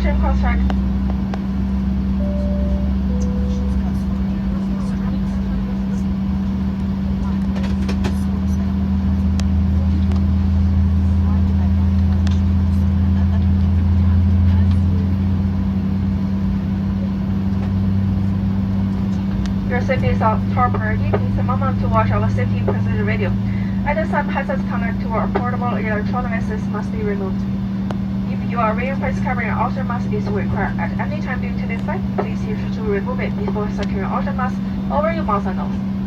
Caution cross-track. Your safety is our top priority. Please a moment to watch our safety precision radio. At some passage connect to our portable electronic system must be removed. If you are wearing face covering, an oxygen mask is required at any time during today's flight. Please ensure to remove it before securing oxygen mask over your mouth and nose.